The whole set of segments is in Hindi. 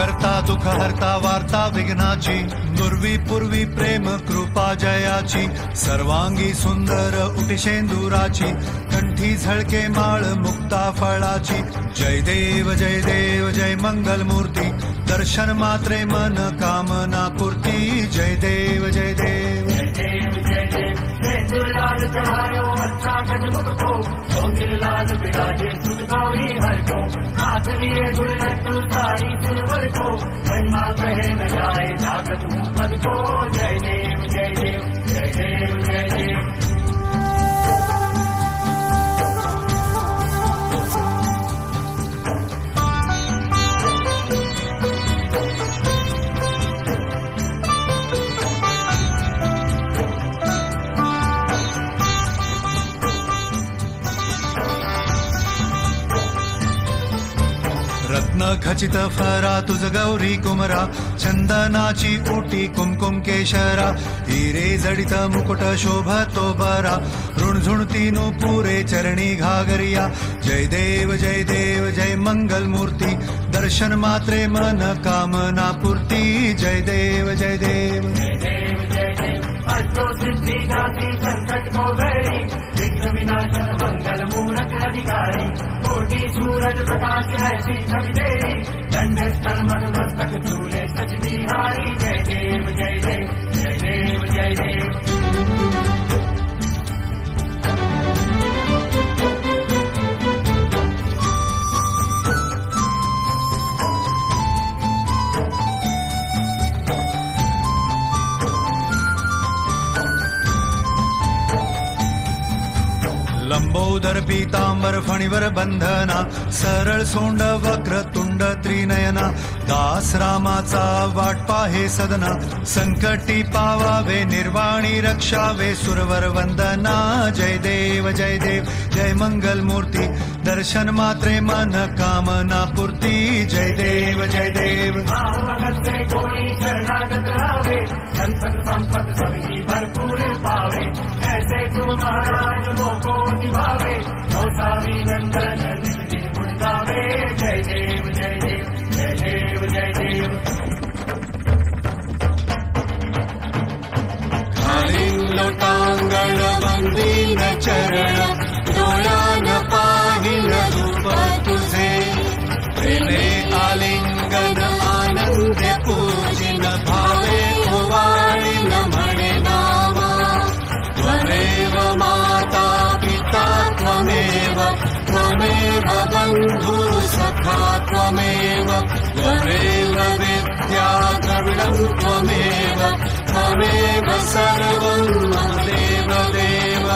करता दुःख हरता वार्ता विघ्नाची, नुर्वी पूर्वी प्रेम कृपा जयाची, सर्वांगी सुंदर उटिशेंदुराची, कंठी झळके माळ मुक्ता फळाची. जय देव जय मंगल मूर्ती, दर्शन मात्रे मन कामना पूर्ती. जय देव जय देव लाल चढ़ायो अच्छा गजमुख को, लाल बिराजे सुख गौरी हर को, हाथ लिए गुलटू सारी सिलवर को, महिमा कहे न जाए ताकत मुहम्मद को. जय देव जय देव जय देव जय देव. रत्न खचित फरा तुझ गौरी कुमरा, चंदनाची ओटी कुमकुम केशरा, हिरे जडित मुकुट शोभतो बरा, ऋणझुणती पुरे चरणी घागरिया. जय देव जय मंगल मूर्ती, दर्शन मात्रे मन कामना पूर्ती. जय देव जय देव अष्टो सिद्धि दाती संकट को गई, विघ्न विनाशन मंगल मूरत अधिकारी, कोटि सूरज प्रकाश ऐसी छवि तेरी, दंड स्थल मन मस्तक झूले सच बिहारी. जय देव जय देव जय देव जय देव. लंबोदर पीतांबर फणीवर बंधना, सरळ सोंड वक्र तुंड त्रिनयना, दास रामाचा वाट पाहे सदना, संकटी पावावे निर्वाणी रक्षावे सुरवर वंदना. जय देव जय मंगल मूर्ती, दर्शन मात्रे मन कामना पूर्ती. जय देव जय देव. कोई शरणागत रावे, संपत संपत सभी भरपूर पावे, ऐसे तुम महाराज मोको निभावे, नौसावी नंदन गुण गावे. जय देव जय देव जय देव जय देव. लोटांगण वंदीन चरण, डोळ्यान पाहिल रूप तुझे, प्रेमे आलिंगन आनंद पूजिन, भावे वाणीन म्हणे नामा. त्वमेव माता पिता त्वमेव, त्वमेव बंधु सखा त्वमेव, त्वमेव विद्या द्रविणं त्वमेव, त्वमेव सर्वं मम देव देव.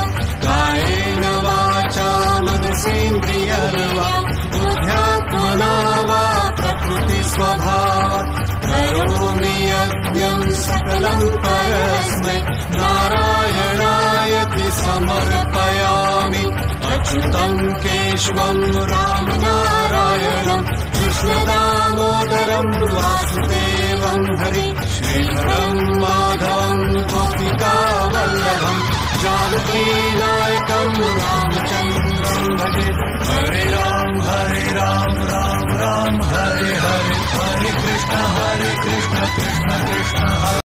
कायेन वाचा मनसेन्द्रियर्वा, बुद्ध्यात्मना वा प्रकृति स्वभावात्, करोमि यज्ञं सकलं परस्मै, नारायणायति समर्पयामि. अच्युतं केशवं राम नारायणं, कृष्ण दामोदरं वासुदेवं हरि, श्रीधरं माधवं